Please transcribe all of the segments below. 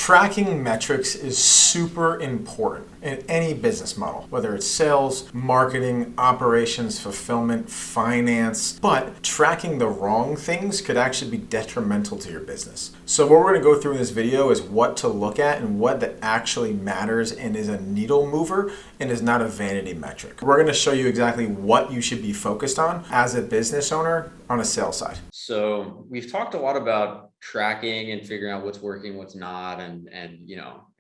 Tracking metrics is super important in any business model, whether it's sales, marketing, operations, fulfillment, finance, but tracking the wrong things could actually be detrimental to your business. So what we're going to go through in this video is what to look at and what that actually matters and is a needle mover and is not a vanity metric. We're going to show you exactly what you should be focused on as a business owner on a sales side. So we've talked a lot about tracking and figuring out what's working, what's not, and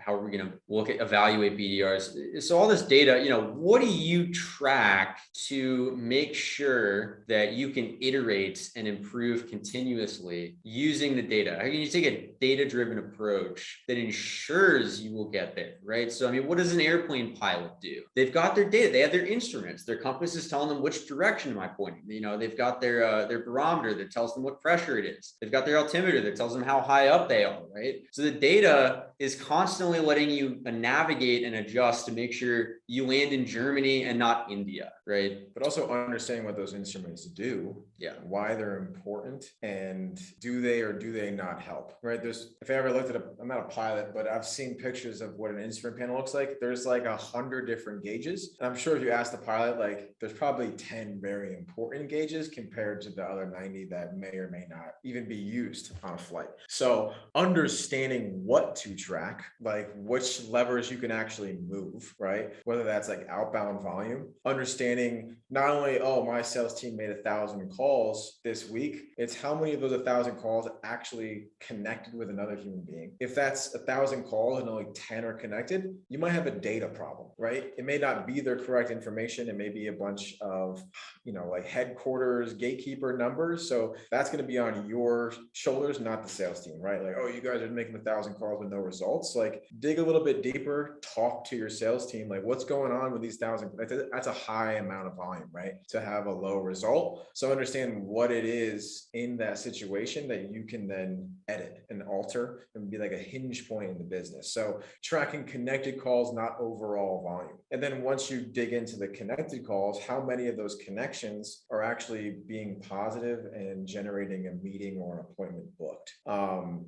how are we going to evaluate BDRs. So all this data, what do you track to make sure that you can iterate and improve continuously using the data? How can you take a data-driven approach that ensures you will get there, right? So, what does an airplane pilot do? They've got their data, they have their instruments, their compass is telling them which direction am I pointing. They've got their barometer that tells them what pressure it is. They've got their altimeter that tells them how high up they are, right? So the data is constantly letting you navigate and adjust to make sure you land in Germany and not India, right? But also understanding what those instruments do, why they're important, and do they or do they not help, right? If I ever looked at I'm not a pilot, but I've seen pictures of what an instrument panel looks like. There's like 100 different gauges. And I'm sure if you ask the pilot, there's probably 10 very important gauges compared to the other 90 that may or may not even be used on a flight. So understanding what to track, like which levers you can actually move, right? Whether that's like outbound volume, understanding not only, my sales team made 1,000 calls this week, it's how many of those 1,000 calls actually connected with another human being. If that's 1,000 calls and only 10 are connected, you might have a data problem, right? It may not be their correct information. It may be a bunch of, like headquarters, gatekeeper numbers. So that's going to be on your shoulders, not the sales team, right? You guys are making 1,000 calls with no results. Dig a little bit deeper, talk to your sales team. What's going on with these 1,000? That's a high amount of volume, right? To have a low result. So understand what it is in that situation that you can then edit and alter and be like a hinge point in the business. So tracking connected calls, not overall volume. And then once you dig into the connected calls, how many of those connections are actually being positive and generating a meeting or an appointment booked?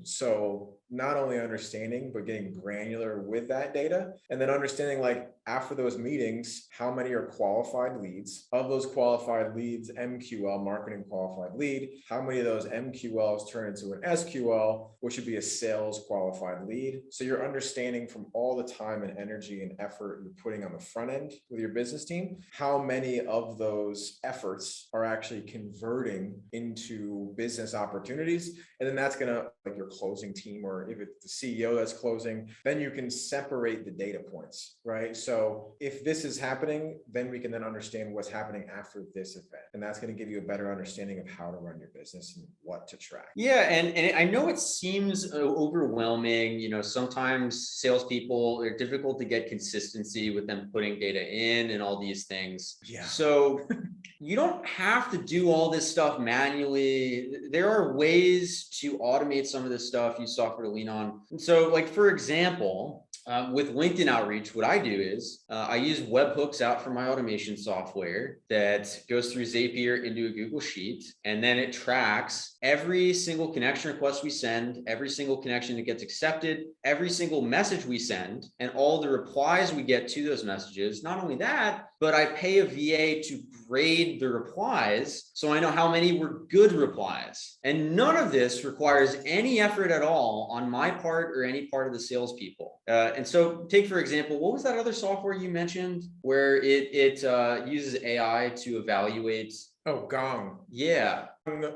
So not only understanding, but getting granular with that data, and then understanding after those meetings, how many are qualified leads. Of those qualified leads, MQL, marketing qualified lead, how many of those MQLs turn into an SQL, which would be a sales qualified lead. So you're understanding from all the time and energy and effort you're putting on the front end with your business team, how many of those efforts are actually converting into business opportunities. And then that's going to, your closing team, or if it's the CEO that's closing, then you can separate the data points, right? So if this is happening, then we can then understand what's happening after this event. And that's going to give you a better understanding of how to run your business and what to track. Yeah. And I know it seems overwhelming. Sometimes salespeople are difficult to get consistency with them putting data in and all these things. Yeah. So you don't have to do all this stuff manually. There are ways to automate some of this stuff, use software to lean on. And so for example, with LinkedIn outreach, what I do is I use webhooks out from my automation software that goes through Zapier into a Google Sheet, and then it tracks every single connection request we send, every single connection that gets accepted, every single message we send, and all the replies we get to those messages. Not only that, but I pay a VA to grade the replies so I know how many were good replies. And none of this requires any effort at all on my part or any part of the salespeople. And so take, for example, what was that other software you mentioned where it uses AI to evaluate? Oh, Gong. Yeah.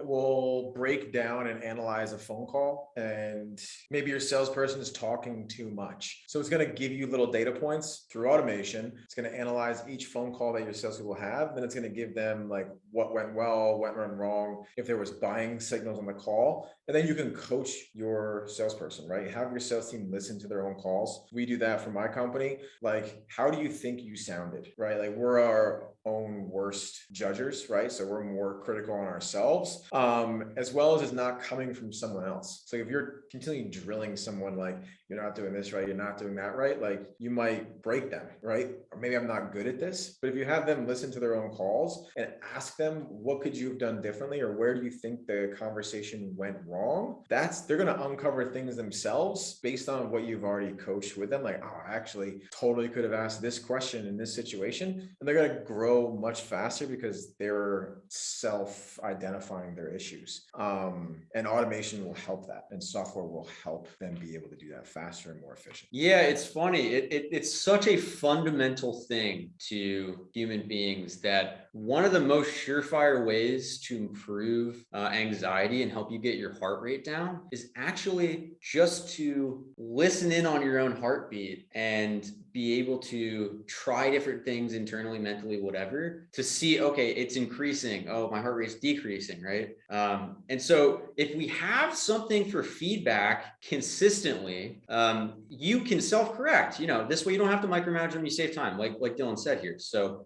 Will break down and analyze a phone call, and maybe your salesperson is talking too much. So it's going to give you little data points through automation. It's going to analyze each phone call that your salespeople have. Then it's going to give them what went well, what went wrong, if there was buying signals on the call. And then you can coach your salesperson, right? Have your sales team listen to their own calls. We do that for my company. How do you think you sounded, right? We're our own worst judges, right? So we're more critical on ourselves, as well as it's not coming from someone else. So if you're continually drilling someone you're not doing this right, you're not doing that right, like you might break them, right? Or maybe I'm not good at this. But if you have them listen to their own calls and ask them, what could you have done differently, or where do you think the conversation went wrong? They're going to uncover things themselves based on what you've already coached with them. Like, oh, I actually totally could have asked this question in this situation. And they're going to grow much faster because they're self-identifying their issues. And automation will help that, and software will help them be able to do that faster and more efficient. Yeah, it's funny. It's such a fundamental thing to human beings that one of the most surefire ways to improve anxiety and help you get your heart rate down is actually just to listen in on your own heartbeat and be able to try different things internally, mentally, whatever, to see, okay, it's increasing. Oh, my heart rate's decreasing, right? And so if we have something for feedback consistently, you can self-correct, this way you don't have to micromanage them, you save time, like Dylan said here. So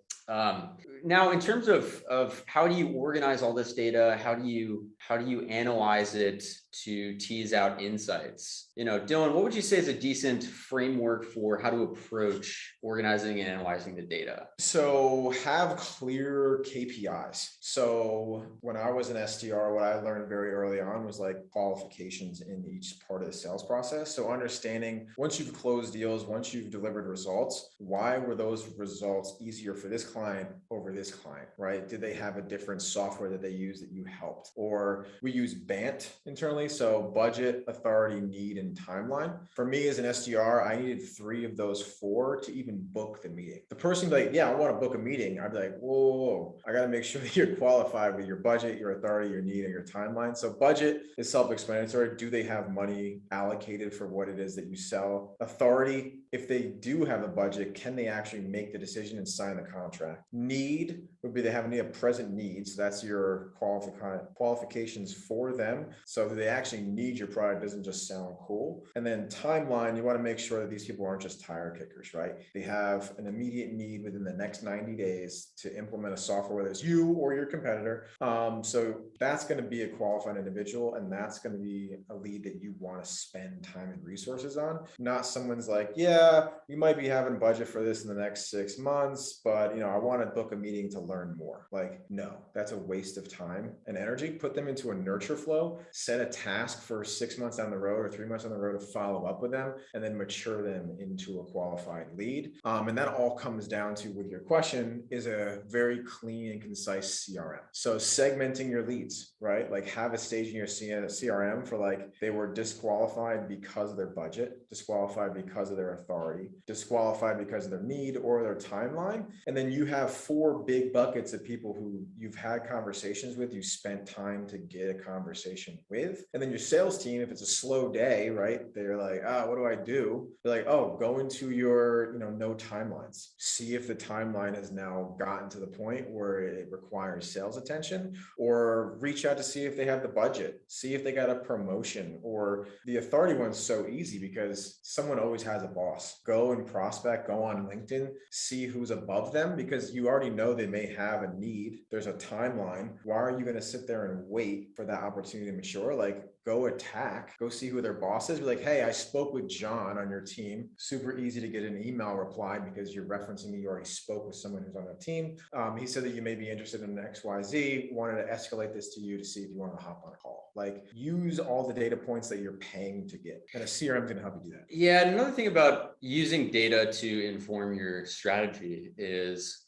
now in terms of how do you organize all this data? How do you analyze it to tease out insights? Dylan, what would you say is a decent framework for how to approach organizing and analyzing the data? So have clear KPIs. So when I was an SDR, what I learned very early on was like qualifications in each part of the sales process. So understanding once you've closed deals, once you've delivered results, why were those results easier for this client over this client, right? Did they have a different software that they use that you helped? Or we use BANT internally. So budget, authority, need, and timeline. For me as an SDR, I needed 3 of those 4 to even book the meeting. The person would be like, yeah, I want to book a meeting. I'd be like, whoa, I got to make sure that you're qualified with your budget, your authority, your need, and your timeline. So budget is self-explanatory. Do they have money allocated for what it is that you sell? Authority, if they do have a budget, can they actually make the decision and sign the contract? Need would be they have a present need. So that's your qualifications for them. So do they actually need your product? Doesn't just sound cool. And then timeline, you want to make sure that these people aren't just tire kickers, right? They have an immediate need within the next 90 days to implement a software, whether it's you or your competitor. So that's going to be a qualified individual, and that's going to be a lead that you want to spend time and resources on. Not someone's like, yeah, you might be having budget for this in the next 6 months, but I want to book a meeting to learn more. Like, no, that's a waste of time and energy. Put them into a nurture flow, set a task for 6 months down the road or 3 months on the road to follow up with them, and then mature them into a qualified lead. And that all comes down to, with your question, is a very clean and concise CRM. So segmenting your leads, right? Like have a stage in your CRM for like, they were disqualified because of their budget, disqualified because of their authority, disqualified because of their need or their timeline. And then you have 4 big buckets of people who you've had conversations with, you spent time to get a conversation with. And then your sales team, if it's a slow day, right? They're like, what do I do? They're like, oh, go into your, no timelines. See if the timeline has now gotten to the point where it requires sales attention, or reach out to see if they have the budget, see if they got a promotion. Or the authority one's so easy because someone always has a boss. Go and prospect, go on LinkedIn, see who's above them, because you already know they may have a need. There's a timeline. Why are you going to sit there and wait for that opportunity to mature? Like, go attack, go see who their boss is. Be like, hey, I spoke with John on your team. Super easy to get an email reply because you're referencing me. You already spoke with someone who's on that team. He said that you may be interested in XYZ, wanted to escalate this to you to see if you want to hop on a call. Like, use all the data points that you're paying to get. And a CRM is going to help you do that. Yeah. And another thing about using data to inform your strategy is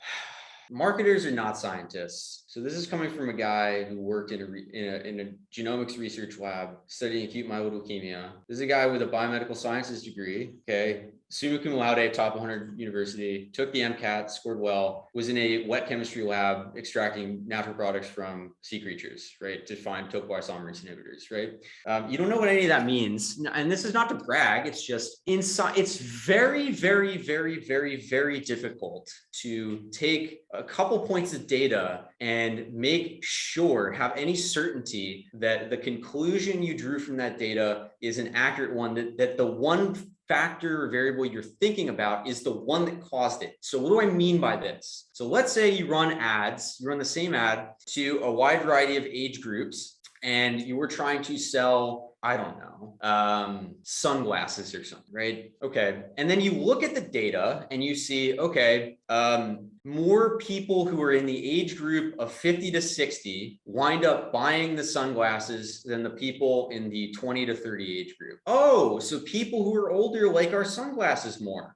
marketers are not scientists. So this is coming from a guy who worked in a genomics research lab studying acute myeloid leukemia. This is a guy with a biomedical sciences degree, okay, summa cum laude, top 100 university, took the MCAT, scored well, was in a wet chemistry lab extracting natural products from sea creatures, right, to find topoisomerase inhibitors, right? You don't know what any of that means. And this is not to brag, it's just inside. It's very, very, very, very, very difficult to take a couple points of data and make sure, have any certainty that the conclusion you drew from that data is an accurate one, that the one factor or variable you're thinking about is the one that caused it. So what do I mean by this? So let's say you run ads, you run the same ad to a wide variety of age groups, and you were trying to sell I don't know, sunglasses or something, right? Okay. And then you look at the data and you see, okay, more people who are in the age group of 50 to 60 wind up buying the sunglasses than the people in the 20 to 30 age group. Oh, so people who are older like our sunglasses more.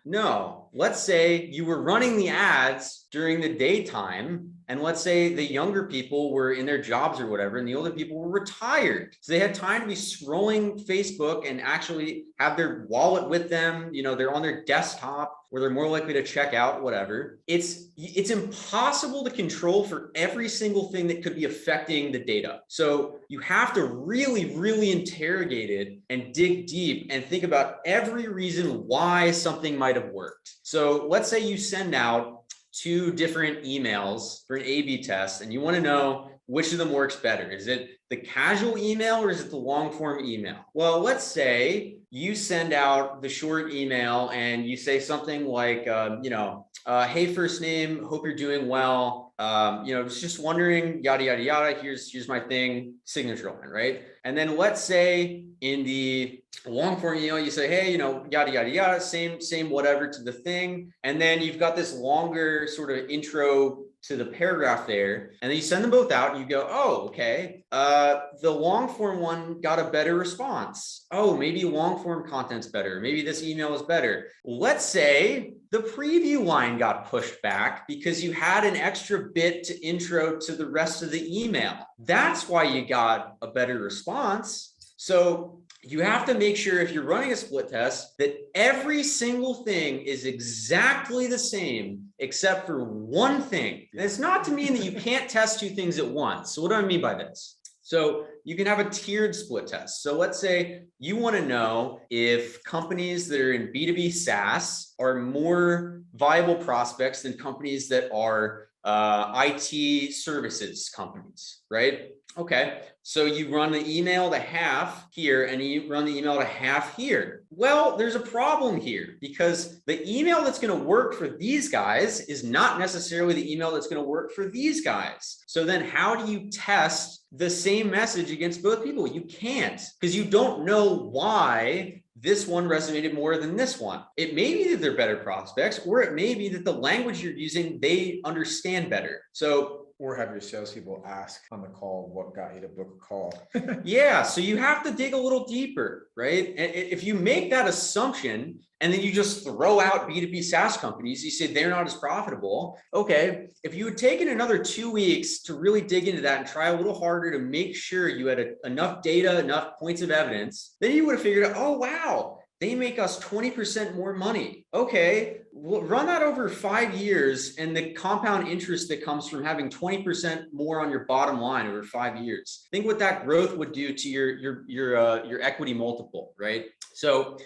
No. Let's say you were running the ads during the daytime, and let's say the younger people were in their jobs or whatever, and the older people were retired. So they had time to be scrolling Facebook and actually have their wallet with them. You know, they're on their desktop where they're more likely to check out, whatever. It's impossible to control for every single thing that could be affecting the data. So you have to really, really interrogate it and dig deep and think about every reason why something might have worked. So let's say you send out 2 different emails for an A/B test, and you want to know which of them works better. Is it the casual email or is it the long form email? Well, let's say you send out the short email and you say something like, hey, first name, hope you're doing well. Just wondering, yada, yada, yada. Here's my thing, signature line, right? And then let's say in the long form email, you say, hey, yada, yada, yada, same, whatever to the thing. And then you've got this longer sort of intro to the paragraph there. And then you send them both out and you go, oh, okay. The long form one got a better response. Oh, maybe long form content's better. Maybe this email is better. Let's say the preview line got pushed back because you had an extra bit to intro to the rest of the email. That's why you got a better response. So you have to make sure if you're running a split test that every single thing is exactly the same except for one thing. And it's not to mean that you can't test 2 things at once. So what do I mean by this? So you can have a tiered split test. So let's say you want to know if companies that are in B2B SaaS are more viable prospects than companies that are IT services companies, right? Okay, so you run the email to half here and you run the email to half here. Well, there's a problem here because the email that's going to work for these guys is not necessarily the email that's going to work for these guys. So then how do you test the same message against both people? You can't, because you don't know why this one resonated more than this one. It may be that they're better prospects, or it may be that the language you're using, they understand better. So or have your salespeople ask on the call what got you to book a call. Yeah, so you have to dig a little deeper, right? And if you make that assumption and then you just throw out B2B SaaS companies, you say they're not as profitable. Okay, if you had taken another 2 weeks to really dig into that and try a little harder to make sure you had enough data, enough points of evidence, then you would have figured out, oh, wow, they make us 20% more money. Okay, we'll run that over 5 years and the compound interest that comes from having 20% more on your bottom line over 5 years. Think what that growth would do to your equity multiple, right? So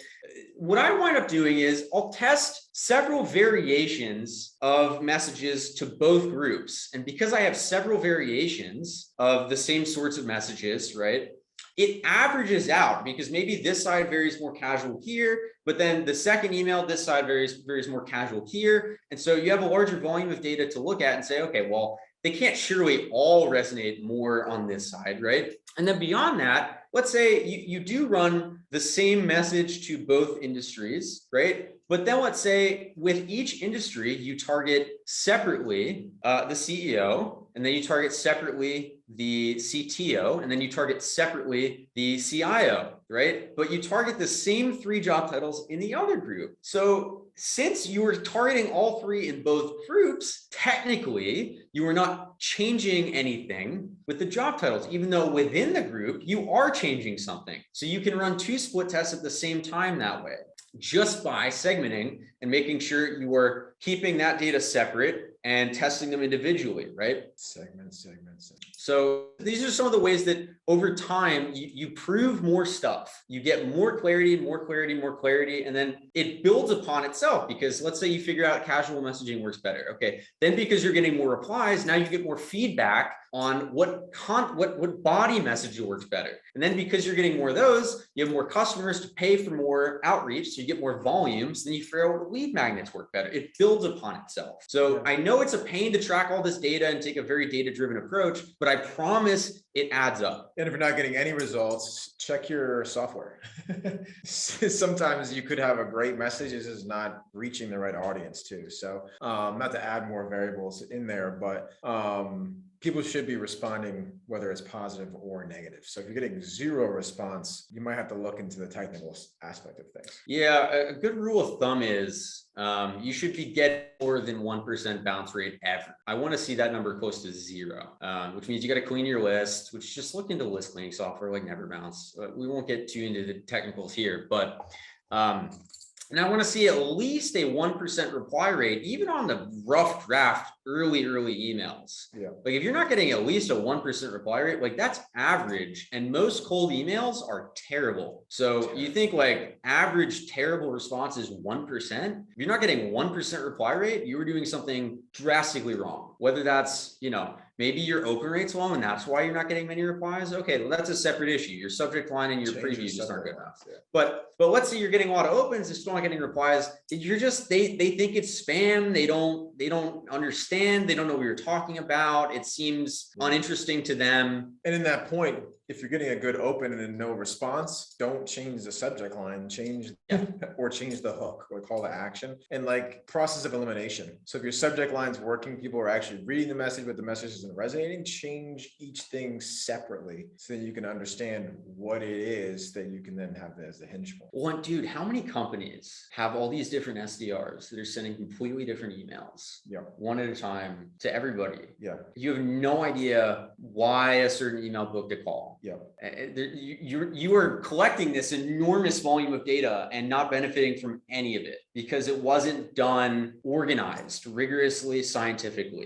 what I wind up doing is I'll test several variations of messages to both groups. And because I have several variations of the same sorts of messages, right? It averages out because maybe this side varies more casual here, but then the second email, this side varies more casual here. And so you have a larger volume of data to look at and say, okay, well, they can't surely all resonate more on this side, right? And then beyond that, let's say you do run the same message to both industries, right? But then let's say with each industry, you target separately the CEO, and then you target separately the CTO, and then you target separately the CIO, right? But you target the same 3 job titles in the other group. So since you were targeting all 3 in both groups, technically you are not changing anything with the job titles, even though within the group you are changing something. So you can run 2 split tests at the same time that way, just by segmenting and making sure you are keeping that data separate and testing them individually, right? Segment. So these are some of the ways that over time you prove more stuff. You get more clarity, and then it builds upon itself. Because let's say you figure out casual messaging works better. Okay, then because you're getting more replies, now you get more feedback on what body message works better. And then because you're getting more of those, you have more customers to pay for more outreach, so you get more volumes. Then you figure out what lead magnets work better. It builds upon itself. So I know know it's a pain to track all this data and take a very data-driven approach, but I promise it adds up. And if you're not getting any results, check your software. Sometimes you could have a great message, it's just not reaching the right audience too. So not to add more variables in there, but people should be responding whether it's positive or negative. So if you're getting zero response, you might have to look into the technical aspect of things. Yeah, a good rule of thumb is you should be getting more than 1% bounce rate ever. I want to see that number close to zero, which means you got to clean your list, which just look into list cleaning software like NeverBounce. We won't get too into the technicals here, but and I want to see at least a 1% reply rate, even on the rough draft early emails. Yeah. Like if you're not getting at least a 1% reply rate, like that's average. And most cold emails are terrible. So you think like average terrible response is 1%. If you're not getting 1% reply rate, you were doing something drastically wrong. Whether that's, maybe your open rate's low and that's why you're not getting many replies. Okay, well, that's a separate issue. Your subject line and your preview just aren't good enough. Yeah. But let's say you're getting a lot of opens, they're still not getting replies. You're just they think it's spam. They don't understand. They don't know what you're talking about. It seems uninteresting to them. And in that point, if you're getting a good open and then no response, don't change the subject line, change the hook or call to action, and like process of elimination. So if your subject line's working, people are actually reading the message, but the message isn't resonating, change each thing separately so that you can understand what it is that you can then have as the hinge point. Well, dude, how many companies have all these different SDRs that are sending completely different emails, one at a time to everybody? Yeah. You have no idea why a certain email booked a call. Yeah. You are collecting this enormous volume of data and not benefiting from any of it because it wasn't done organized, rigorously, scientifically.